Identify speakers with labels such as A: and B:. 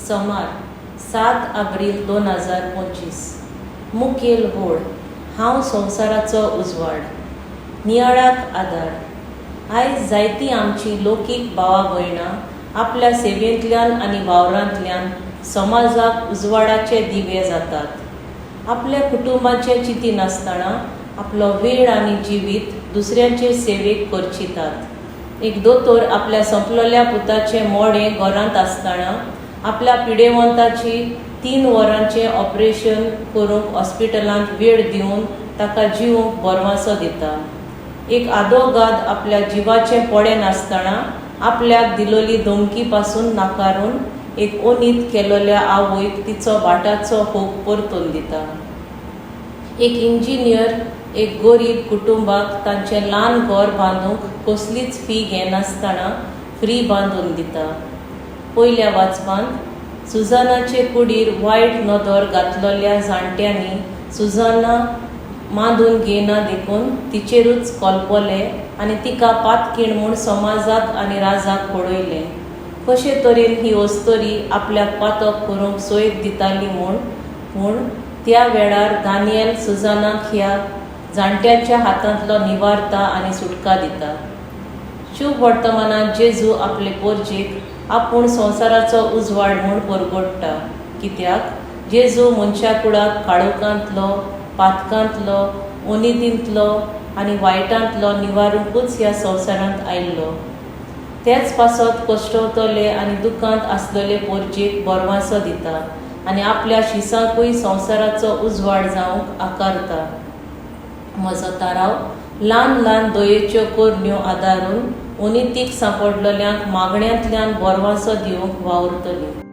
A: सोमार 7 एप्रिल 2025 मुखेल होड हांव संवसाराचो उजवाड नियाळाक आदार। आयज जायतीं आमची लौकीक भावां भयणां आपल्या सेवेंतल्यान आनी वावरांतल्यान समाजाक उजवाडाचे दिवे जातात। आपल्या कुटुंबाचे चिंती नासतना आपलो वेळ आनी जिवीत दुसऱ्यांचे सेवेक खर्चितात। एक दोतोर आपल्या संपलेल्या पुताचे मोडे घरांत आसतना आपल्या पिडेवंताची 3 वरांचे ऑपरेशन करूंक हॉस्पिटलांत वेळ दिवन ताका जिवंक बोरवांसो दिता। एक आदोगाद आपल्या जिवाचे पोडे नासतना आपल्याक दिलोली धमकी पासून नाकारून एक ओनीत केलोल्या आवयक तिचो भाटाचो होप परतून दिता। एक इंजिनियर एक गरीब कुटुंबाक तांचें ल्हान घर बांदूंक कसलीच फी घेनासतना फ्री बांदून दिता। पयल्या वाचपांत सुजानाचे कुडीर वायट नदर घातलेल्या जाणट्यांनी सुजाना मांदून घेयना देखून तिचेरूच कोलपले आनी तिका पातकीण म्हूण समाजाक आनी राजाक पळयलें। कशे तरेन ही वस्तोरी आपल्याक पातक करूंक सोयत दिताली पूण त्या वेळार दानियल सुजानाक ह्या जाणट्याच्या हातांतलो निवारता आनी सुटका दिता। शुभ वर्तमानांत जेजू आपले पोरजेक आपूण संवसाराचो उजवाड म्हूण परगट्टा, कित्याक जेजू मनशा कुळाक काळोखांतलो, पातकांतलो, ओनितींतलो आनी वायटांतलो निवारूंकूच ह्या संवसारांत आयिल्लो। तेच पासत कश्टवतले आनी दुखांत आसलेले पोरजेक बोरवांसो दिता आनी आपल्या शिसांकूय संवसाराचो उजवाड जावंक आकारता। म्हजो ताराव ल्हान ल्हान दयेच्यो कोरण्यो आदारून ओनितीक सांपडलेल्यांक मागण्यांतल्यान बोरवांसो दिवंक वावुरतली।